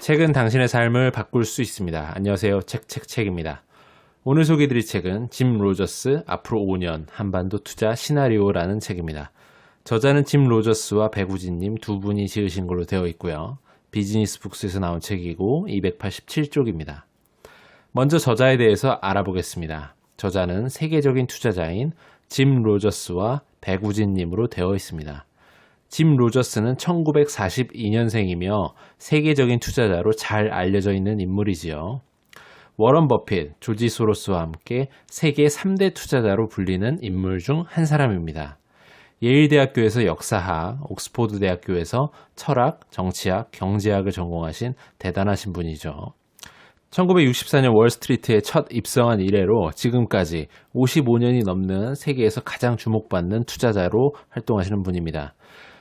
책은 당신의 삶을 바꿀 수 있습니다. 안녕하세요. 책입니다. 오늘 소개해드릴 책은 짐 로저스 앞으로 5년 한반도 투자 시나리오라는 책입니다. 저자는 짐 로저스와 배구진님 두 분이 지으신 걸로 되어 있고요. 비즈니스 북스에서 나온 책이고 287쪽입니다. 먼저 저자에 대해서 알아보겠습니다. 저자는 세계적인 투자자인 짐 로저스와 배구진님으로 되어 있습니다. 짐 로저스는 1942년생이며 세계적인 투자자로 잘 알려져 있는 인물이지요. 워런 버핏, 조지 소로스와 함께 세계 3대 투자자로 불리는 인물 중 한 사람입니다. 예일대학교에서 역사학, 옥스포드 대학교에서 철학, 정치학, 경제학을 전공하신 대단하신 분이죠. 1964년 월스트리트에 첫 입성한 이래로 지금까지 55년이 넘는 세계에서 가장 주목받는 투자자로 활동하시는 분입니다.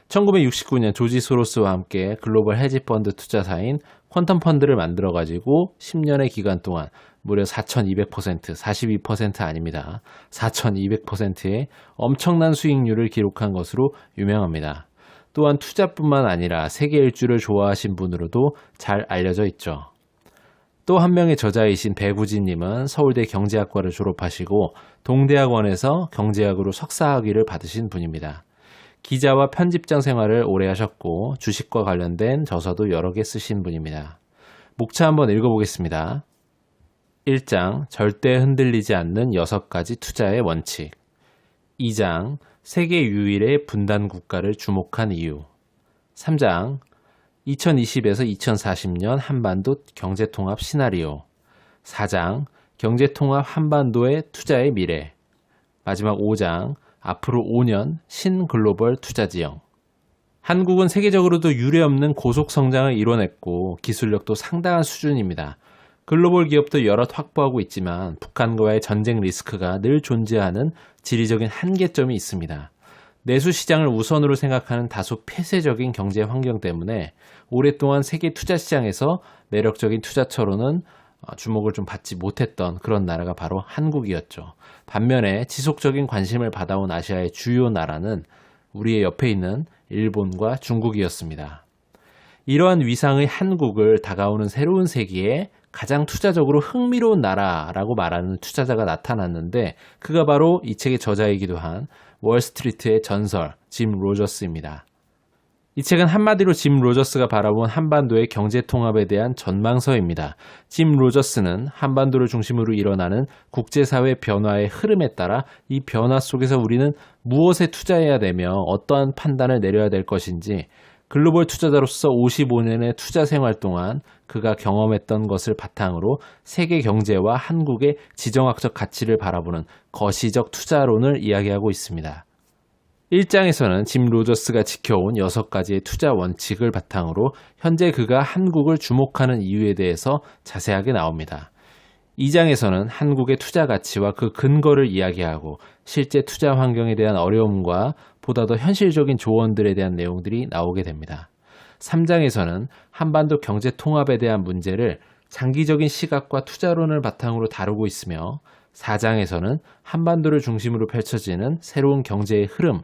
1969년 조지 소로스와 함께 글로벌 헤지펀드 투자사인 퀀텀 펀드를 만들어가지고 10년의 기간 동안 무려 4200%, 42% 아닙니다. 4200%의 엄청난 수익률을 기록한 것으로 유명합니다. 또한 투자뿐만 아니라 세계 일주를 좋아하신 분으로도 잘 알려져 있죠. 또 한 명의 저자이신 배구진님은 서울대 경제학과를 졸업하시고 동대학원에서 경제학으로 석사학위를 받으신 분입니다. 기자와 편집장 생활을 오래 하셨고 주식과 관련된 저서도 여러 개 쓰신 분입니다. 목차 한번 읽어보겠습니다. 1장 절대 흔들리지 않는 6가지 투자의 원칙. 2장 세계 유일의 분단 국가를 주목한 이유. 3장 2020에서 2040년 한반도 경제통합 시나리오. 4장 경제통합 한반도의 투자의 미래. 마지막 5장 앞으로 5년 신글로벌 투자지형. 한국은 세계적으로도 유례없는 고속 성장을 이뤄냈고 기술력도 상당한 수준입니다. 글로벌 기업도 여럿 확보하고 있지만 북한과의 전쟁 리스크가 늘 존재하는 지리적인 한계점이 있습니다. 내수 시장을 우선으로 생각하는 다소 폐쇄적인 경제 환경 때문에 오랫동안 세계 투자 시장에서 매력적인 투자처로는 주목을 좀 받지 못했던 그런 나라가 바로 한국이었죠. 반면에 지속적인 관심을 받아온 아시아의 주요 나라는 우리의 옆에 있는 일본과 중국이었습니다. 이러한 위상의 한국을 다가오는 새로운 세기에 가장 투자적으로 흥미로운 나라라고 말하는 투자자가 나타났는데 그가 바로 이 책의 저자이기도 한 월스트리트의 전설 짐 로저스입니다. 이 책은 한마디로 짐 로저스가 바라본 한반도의 경제통합에 대한 전망서입니다. 짐 로저스는 한반도를 중심으로 일어나는 국제사회 변화의 흐름에 따라 이 변화 속에서 우리는 무엇에 투자해야 되며 어떠한 판단을 내려야 될 것인지 글로벌 투자자로서 55년의 투자 생활 동안 그가 경험했던 것을 바탕으로 세계 경제와 한국의 지정학적 가치를 바라보는 거시적 투자론을 이야기하고 있습니다. 1장에서는 짐 로저스가 지켜온 6가지의 투자 원칙을 바탕으로 현재 그가 한국을 주목하는 이유에 대해서 자세하게 나옵니다. 2장에서는 한국의 투자 가치와 그 근거를 이야기하고 실제 투자 환경에 대한 어려움과 보다 더 현실적인 조언들에 대한 내용들이 나오게 됩니다. 3장에서는 한반도 경제 통합에 대한 문제를 장기적인 시각과 투자론을 바탕으로 다루고 있으며 4장에서는 한반도를 중심으로 펼쳐지는 새로운 경제의 흐름,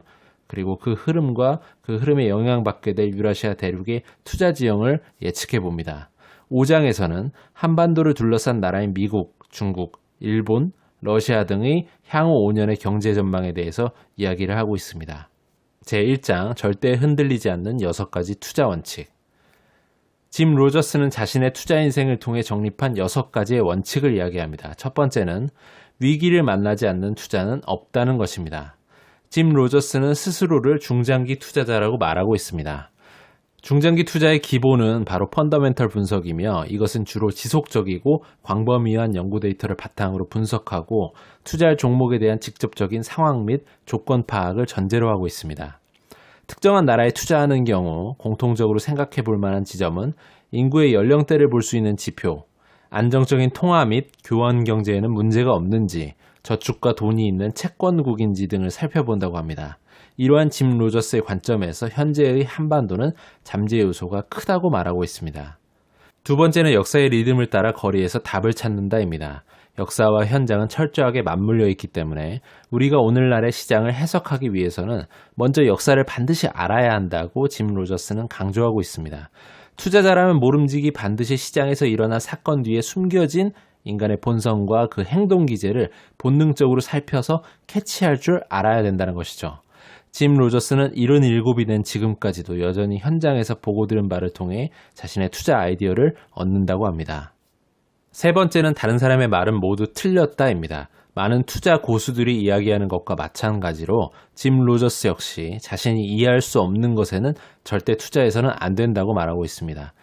그리고 그 흐름과 그 흐름에 영향받게 될 유라시아 대륙의 투자 지형을 예측해 봅니다. 5장에서는 한반도를 둘러싼 나라인 미국, 중국, 일본, 러시아 등의 향후 5년의 경제 전망에 대해서 이야기를 하고 있습니다. 제1장 절대 흔들리지 않는 6가지 투자 원칙. 짐 로저스는 자신의 투자 인생을 통해 정립한 6가지의 원칙을 이야기합니다. 첫 번째는 위기를 만나지 않는 투자는 없다는 것입니다. 짐 로저스는 스스로를 중장기 투자자라고 말하고 있습니다. 중장기 투자의 기본은 바로 펀더멘털 분석이며 이것은 주로 지속적이고 광범위한 연구 데이터를 바탕으로 분석하고 투자할 종목에 대한 직접적인 상황 및 조건 파악을 전제로 하고 있습니다. 특정한 나라에 투자하는 경우 공통적으로 생각해 볼 만한 지점은 인구의 연령대를 볼 수 있는 지표, 안정적인 통화 및 교환 경제에는 문제가 없는지, 저축과 돈이 있는 채권국인지 등을 살펴본다고 합니다. 이러한 짐 로저스의 관점에서 현재의 한반도는 잠재 요소가 크다고 말하고 있습니다. 두 번째는 역사의 리듬을 따라 거리에서 답을 찾는다입니다. 역사와 현장은 철저하게 맞물려 있기 때문에 우리가 오늘날의 시장을 해석하기 위해서는 먼저 역사를 반드시 알아야 한다고 짐 로저스는 강조하고 있습니다. 투자자라면 모름지기 반드시 시장에서 일어난 사건 뒤에 숨겨진 인간의 본성과 그 행동 기제를 본능적으로 살펴서 캐치할 줄 알아야 된다는 것이죠. 짐 로저스는 77이 된 지금까지도 여전히 현장에서 보고 들은 바를 통해 자신의 투자 아이디어를 얻는다고 합니다. 세 번째는 다른 사람의 말은 모두 틀렸다입니다. 많은 투자 고수들이 이야기하는 것과 마찬가지로 짐 로저스 역시 자신이 이해할 수 없는 것에는 절대 투자해서는 안 된다고 말하고 있습니다.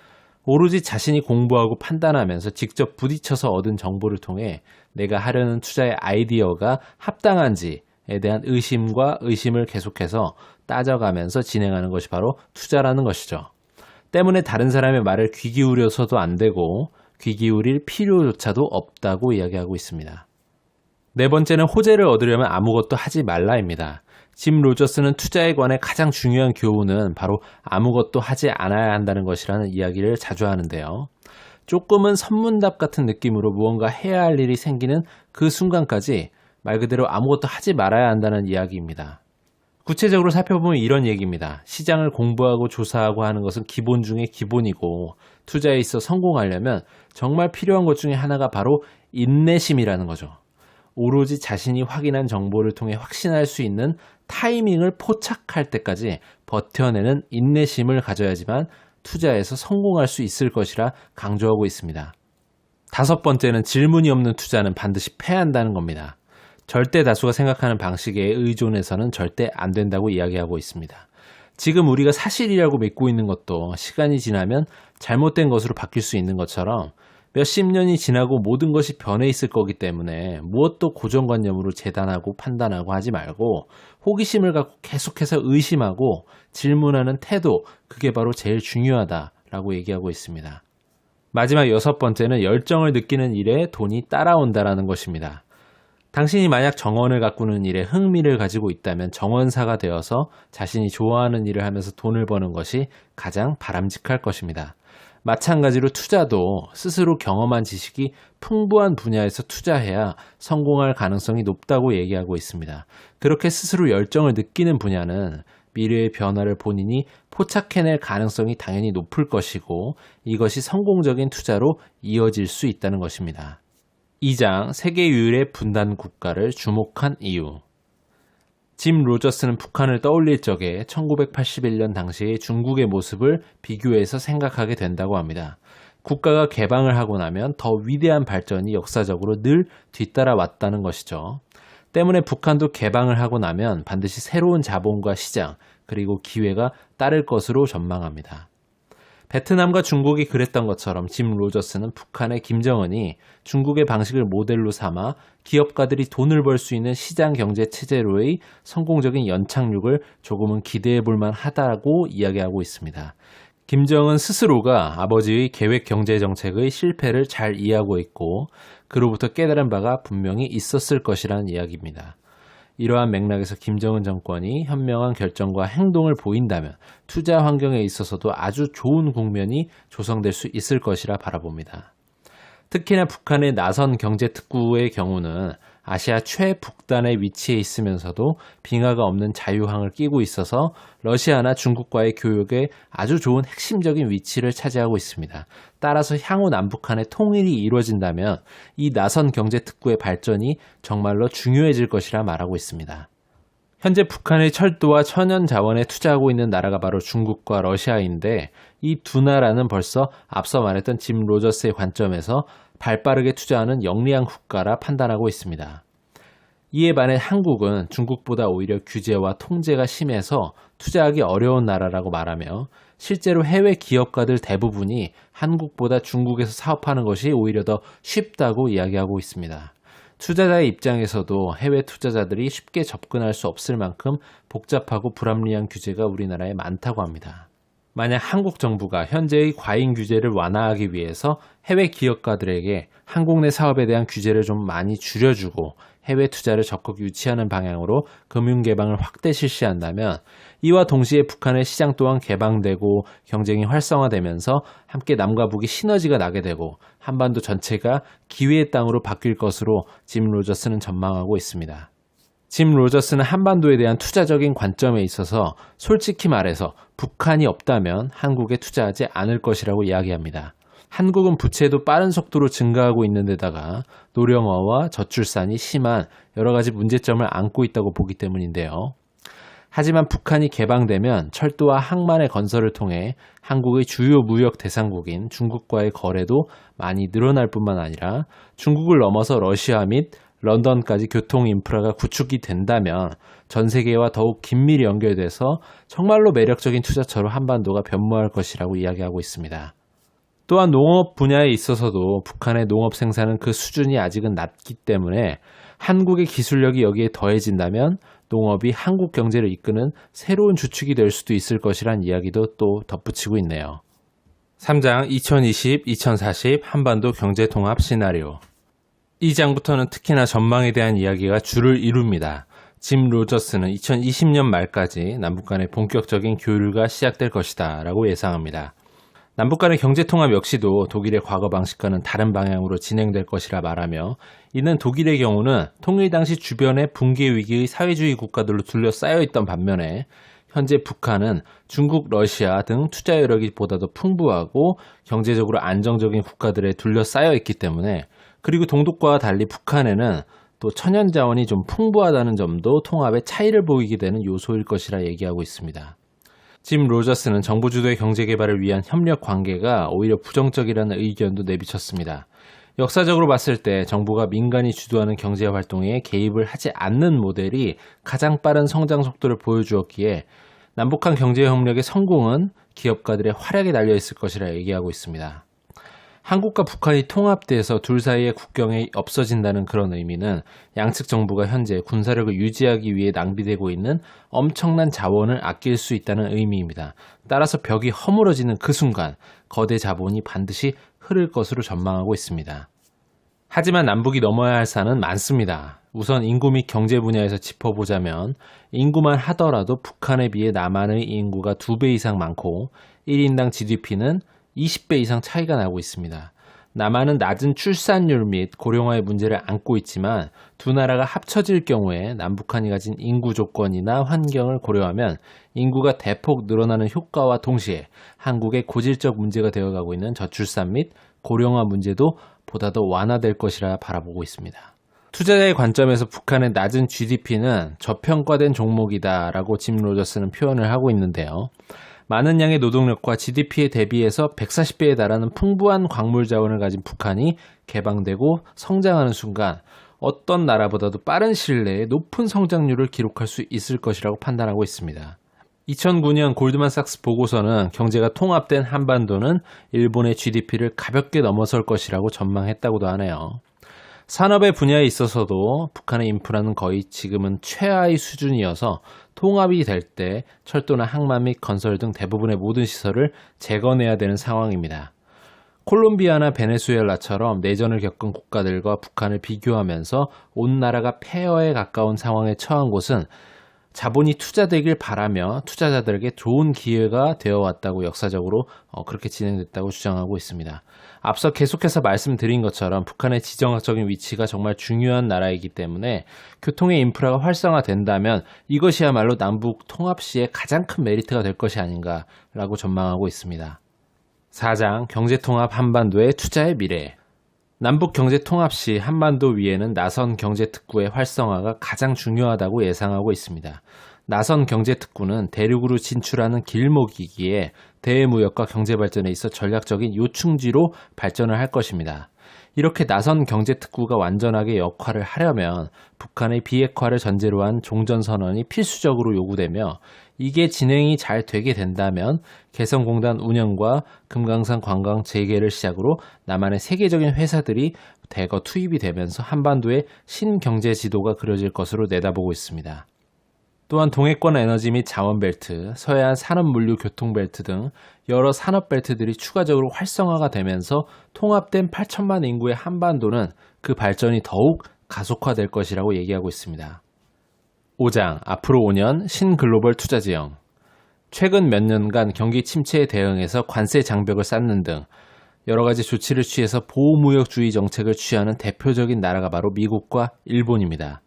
오로지 자신이 공부하고 판단하면서 직접 부딪혀서 얻은 정보를 통해 내가 하려는 투자의 아이디어가 합당한지에 대한 의심을 계속해서 따져가면서 진행하는 것이 바로 투자라는 것이죠. 때문에 다른 사람의 말을 귀 기울여서도 안 되고 귀 기울일 필요조차도 없다고 이야기하고 있습니다. 네 번째는 호재를 얻으려면 아무것도 하지 말라입니다. 짐 로저스는 투자에 관해 가장 중요한 교훈은 바로 아무것도 하지 않아야 한다는 것이라는 이야기를 자주 하는데요. 조금은 선문답 같은 느낌으로 무언가 해야 할 일이 생기는 그 순간까지 말 그대로 아무것도 하지 말아야 한다는 이야기입니다. 구체적으로 살펴보면 이런 얘기입니다. 시장을 공부하고 조사하고 하는 것은 기본 중에 기본이고 투자에 있어 성공하려면 정말 필요한 것 중에 하나가 바로 인내심이라는 거죠. 오로지 자신이 확인한 정보를 통해 확신할 수 있는 타이밍을 포착할 때까지 버텨내는 인내심을 가져야지만 투자에서 성공할 수 있을 것이라 강조하고 있습니다. 다섯 번째는 질문이 없는 투자는 반드시 패한다는 겁니다. 절대 다수가 생각하는 방식에 의존해서는 절대 안 된다고 이야기하고 있습니다. 지금 우리가 사실이라고 믿고 있는 것도 시간이 지나면 잘못된 것으로 바뀔 수 있는 것처럼 몇십 년이 지나고 모든 것이 변해 있을 거기 때문에 무엇도 고정관념으로 재단하고 판단하고 하지 말고 호기심을 갖고 계속해서 의심하고 질문하는 태도, 그게 바로 제일 중요하다라고 얘기하고 있습니다. 마지막 여섯 번째는 열정을 느끼는 일에 돈이 따라온다라는 것입니다. 당신이 만약 정원을 가꾸는 일에 흥미를 가지고 있다면 정원사가 되어서 자신이 좋아하는 일을 하면서 돈을 버는 것이 가장 바람직할 것입니다. 마찬가지로 투자도 스스로 경험한 지식이 풍부한 분야에서 투자해야 성공할 가능성이 높다고 얘기하고 있습니다. 그렇게 스스로 열정을 느끼는 분야는 미래의 변화를 본인이 포착해낼 가능성이 당연히 높을 것이고 이것이 성공적인 투자로 이어질 수 있다는 것입니다. 2장 세계 유일의 분단 국가를 주목한 이유. 짐 로저스는 북한을 떠올릴 적에 1981년 당시의 중국의 모습을 비교해서 생각하게 된다고 합니다. 국가가 개방을 하고 나면 더 위대한 발전이 역사적으로 늘 뒤따라왔다는 것이죠. 때문에 북한도 개방을 하고 나면 반드시 새로운 자본과 시장 그리고 기회가 따를 것으로 전망합니다. 베트남과 중국이 그랬던 것처럼 짐 로저스는 북한의 김정은이 중국의 방식을 모델로 삼아 기업가들이 돈을 벌 수 있는 시장 경제 체제로의 성공적인 연착륙을 조금은 기대해 볼 만하다고 이야기하고 있습니다. 김정은 스스로가 아버지의 계획 경제 정책의 실패를 잘 이해하고 있고 그로부터 깨달은 바가 분명히 있었을 것이라는 이야기입니다. 이러한 맥락에서 김정은 정권이 현명한 결정과 행동을 보인다면 투자 환경에 있어서도 아주 좋은 국면이 조성될 수 있을 것이라 바라봅니다. 특히나 북한의 나선 경제특구의 경우는 아시아 최북단에 위치해 있으면서도 빙하가 없는 자유항을 끼고 있어서 러시아나 중국과의 교역에 아주 좋은 핵심적인 위치를 차지하고 있습니다. 따라서 향후 남북한의 통일이 이루어진다면 이 나선 경제특구의 발전이 정말로 중요해질 것이라 말하고 있습니다. 현재 북한의 철도와 천연자원에 투자하고 있는 나라가 바로 중국과 러시아인데 이 두 나라는 벌써 앞서 말했던 짐 로저스의 관점에서 발빠르게 투자하는 영리한 국가라 판단하고 있습니다. 이에 반해 한국은 중국보다 오히려 규제와 통제가 심해서 투자하기 어려운 나라라고 말하며 실제로 해외 기업가들 대부분이 한국보다 중국에서 사업하는 것이 오히려 더 쉽다고 이야기하고 있습니다. 투자자의 입장에서도 해외 투자자들이 쉽게 접근할 수 없을 만큼 복잡하고 불합리한 규제가 우리나라에 많다고 합니다. 만약 한국 정부가 현재의 과잉 규제를 완화하기 위해서 해외 기업가들에게 한국 내 사업에 대한 규제를 좀 많이 줄여주고 해외 투자를 적극 유치하는 방향으로 금융 개방을 확대 실시한다면 이와 동시에 북한의 시장 또한 개방되고 경쟁이 활성화되면서 함께 남과 북이 시너지가 나게 되고 한반도 전체가 기회의 땅으로 바뀔 것으로 짐 로저스는 전망하고 있습니다. 짐 로저스는 한반도에 대한 투자적인 관점에 있어서 솔직히 말해서 북한이 없다면 한국에 투자하지 않을 것이라고 이야기합니다. 한국은 부채도 빠른 속도로 증가하고 있는 데다가 노령화와 저출산이 심한 여러 가지 문제점을 안고 있다고 보기 때문인데요. 하지만 북한이 개방되면 철도와 항만의 건설을 통해 한국의 주요 무역 대상국인 중국과의 거래도 많이 늘어날 뿐만 아니라 중국을 넘어서 러시아 및 런던까지 교통 인프라가 구축이 된다면 전 세계와 더욱 긴밀히 연결돼서 정말로 매력적인 투자처로 한반도가 변모할 것이라고 이야기하고 있습니다. 또한 농업 분야에 있어서도 북한의 농업 생산은 그 수준이 아직은 낮기 때문에 한국의 기술력이 여기에 더해진다면 농업이 한국 경제를 이끄는 새로운 주축이 될 수도 있을 것이란 이야기도 또 덧붙이고 있네요. 3장 2020-2040 한반도 경제통합 시나리오. 이 장부터는 특히나 전망에 대한 이야기가 주를 이룹니다. 짐 로저스는 2020년 말까지 남북 간의 본격적인 교류가 시작될 것이다 라고 예상합니다. 남북 간의 경제통합 역시도 독일의 과거 방식과는 다른 방향으로 진행될 것이라 말하며, 이는 독일의 경우는 통일 당시 주변의 붕괴 위기의 사회주의 국가들로 둘러싸여 있던 반면에 현재 북한은 중국, 러시아 등 투자 여력이 보다 더 풍부하고 경제적으로 안정적인 국가들에 둘러싸여 있기 때문에, 그리고 동독과 달리 북한에는 또 천연 자원이 좀 풍부하다는 점도 통합의 차이를 보이게 되는 요소일 것이라 얘기하고 있습니다. 짐 로저스는 정부 주도의 경제 개발을 위한 협력 관계가 오히려 부정적이라는 의견도 내비쳤습니다. 역사적으로 봤을 때 정부가 민간이 주도하는 경제 활동에 개입을 하지 않는 모델이 가장 빠른 성장 속도를 보여주었기에 남북한 경제 협력의 성공은 기업가들의 활약에 달려 있을 것이라 얘기하고 있습니다. 한국과 북한이 통합돼서 둘 사이의 국경이 없어진다는 그런 의미는 양측 정부가 현재 군사력을 유지하기 위해 낭비되고 있는 엄청난 자원을 아낄 수 있다는 의미입니다. 따라서 벽이 허물어지는 그 순간 거대 자본이 반드시 흐를 것으로 전망하고 있습니다. 하지만 남북이 넘어야 할 산은 많습니다. 우선 인구 및 경제 분야에서 짚어보자면 인구만 하더라도 북한에 비해 남한의 인구가 2배 이상 많고 1인당 GDP는 20배 이상 차이가 나고 있습니다. 남한은 낮은 출산율 및 고령화의 문제를 안고 있지만 두 나라가 합쳐질 경우에 남북한이 가진 인구 조건이나 환경을 고려하면 인구가 대폭 늘어나는 효과와 동시에 한국의 고질적 문제가 되어가고 있는 저출산 및 고령화 문제도 보다 더 완화될 것이라 바라보고 있습니다. 투자자의 관점에서 북한의 낮은 GDP는 저평가된 종목이다라고 짐 로저스는 표현을 하고 있는데요. 많은 양의 노동력과 GDP에 대비해서 140배에 달하는 풍부한 광물 자원을 가진 북한이 개방되고 성장하는 순간 어떤 나라보다도 빠른 시일 내에 높은 성장률을 기록할 수 있을 것이라고 판단하고 있습니다. 2009년 골드만삭스 보고서는 경제가 통합된 한반도는 일본의 GDP를 가볍게 넘어설 것이라고 전망했다고도 하네요. 산업의 분야에 있어서도 북한의 인프라는 거의 지금은 최하의 수준이어서 통합이 될 때 철도나 항만 및 건설 등 대부분의 모든 시설을 재건해야 되는 상황입니다. 콜롬비아나 베네수엘라처럼 내전을 겪은 국가들과 북한을 비교하면서 온 나라가 폐허에 가까운 상황에 처한 곳은 자본이 투자되길 바라며 투자자들에게 좋은 기회가 되어왔다고 역사적으로 그렇게 진행됐다고 주장하고 있습니다. 앞서 계속해서 말씀드린 것처럼 북한의 지정학적인 위치가 정말 중요한 나라이기 때문에 교통의 인프라가 활성화된다면 이것이야말로 남북 통합 시에 가장 큰 메리트가 될 것이 아닌가라고 전망하고 있습니다. 4장 경제통합 한반도의 투자의 미래. 남북 경제 통합 시 한반도 위에는 나선 경제특구의 활성화가 가장 중요하다고 예상하고 있습니다. 나선 경제특구는 대륙으로 진출하는 길목이기에 대외무역과 경제발전에 있어 전략적인 요충지로 발전을 할 것입니다. 이렇게 나선 경제특구가 완전하게 역할을 하려면 북한의 비핵화를 전제로 한 종전선언이 필수적으로 요구되며, 이게 진행이 잘 되게 된다면 개성공단 운영과 금강산 관광 재개를 시작으로 남한의 세계적인 회사들이 대거 투입이 되면서 한반도의 신경제 지도가 그려질 것으로 내다보고 있습니다. 또한 동해권 에너지 및 자원벨트, 서해안 산업물류 교통벨트 등 여러 산업벨트들이 추가적으로 활성화가 되면서 통합된 8천만 인구의 한반도는 그 발전이 더욱 가속화될 것이라고 얘기하고 있습니다. 5장, 앞으로 5년 신글로벌 투자지형. 최근 몇 년간 경기 침체에 대응해서 관세 장벽을 쌓는 등 여러 가지 조치를 취해서 보호무역주의 정책을 취하는 대표적인 나라가 바로 미국과 일본입니다.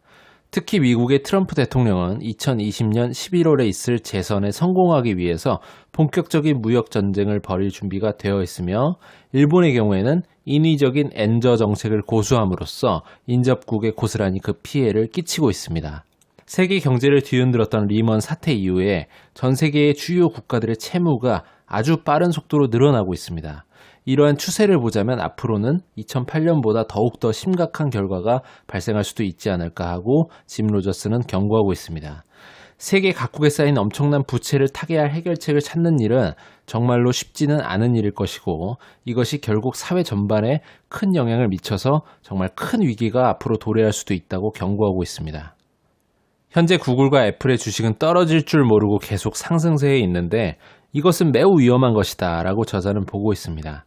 특히 미국의 트럼프 대통령은 2020년 11월에 있을 재선에 성공하기 위해서 본격적인 무역 전쟁을 벌일 준비가 되어 있으며 일본의 경우에는 인위적인 엔저 정책을 고수함으로써 인접국에 고스란히 그 피해를 끼치고 있습니다. 세계 경제를 뒤흔들었던 리먼 사태 이후에 전 세계의 주요 국가들의 채무가 아주 빠른 속도로 늘어나고 있습니다. 이러한 추세를 보자면 앞으로는 2008년보다 더욱더 심각한 결과가 발생할 수도 있지 않을까 하고 짐 로저스는 경고하고 있습니다. 세계 각국에 쌓인 엄청난 부채를 타개할 해결책을 찾는 일은 정말로 쉽지는 않은 일일 것이고 이것이 결국 사회 전반에 큰 영향을 미쳐서 정말 큰 위기가 앞으로 도래할 수도 있다고 경고하고 있습니다. 현재 구글과 애플의 주식은 떨어질 줄 모르고 계속 상승세에 있는데 이것은 매우 위험한 것이다 라고 저자는 보고 있습니다.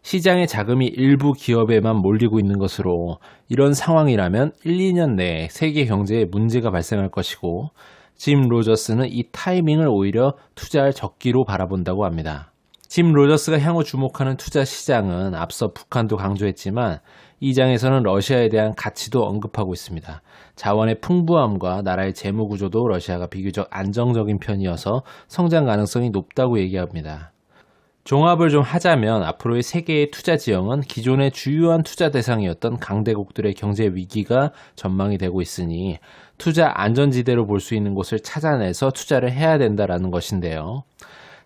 시장의 자금이 일부 기업에만 몰리고 있는 것으로 이런 상황이라면 1, 2년 내에 세계 경제에 문제가 발생할 것이고 짐 로저스는 이 타이밍을 오히려 투자할 적기로 바라본다고 합니다. 짐 로저스가 향후 주목하는 투자 시장은 앞서 북한도 강조했지만 이 장에서는 러시아에 대한 가치도 언급하고 있습니다. 자원의 풍부함과 나라의 재무 구조도 러시아가 비교적 안정적인 편이어서 성장 가능성이 높다고 얘기합니다. 종합을 좀 하자면 앞으로의 세계의 투자 지형은 기존의 주요한 투자 대상이었던 강대국들의 경제 위기가 전망이 되고 있으니 투자 안전지대로 볼 수 있는 곳을 찾아내서 투자를 해야 된다라는 것인데요.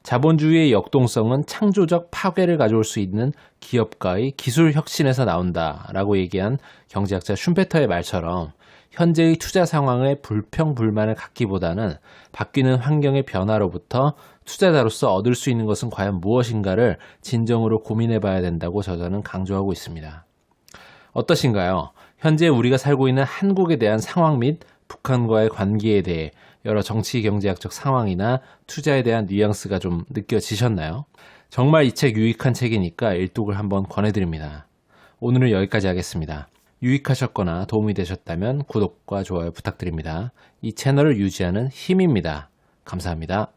자본주의의 역동성은 창조적 파괴를 가져올 수 있는 기업가의 기술 혁신에서 나온다라고 얘기한 경제학자 슌페터의 말처럼 현재의 투자 상황에 불평불만을 갖기보다는 바뀌는 환경의 변화로부터 투자자로서 얻을 수 있는 것은 과연 무엇인가를 진정으로 고민해 봐야 된다고 저자는 강조하고 있습니다. 어떠신가요? 현재 우리가 살고 있는 한국에 대한 상황 및 북한과의 관계에 대해 여러 정치 경제학적 상황이나 투자에 대한 뉘앙스가 좀 느껴지셨나요? 정말 이 책 유익한 책이니까 일독을 한번 권해드립니다. 오늘은 여기까지 하겠습니다. 유익하셨거나 도움이 되셨다면 구독과 좋아요 부탁드립니다. 이 채널을 유지하는 힘입니다. 감사합니다.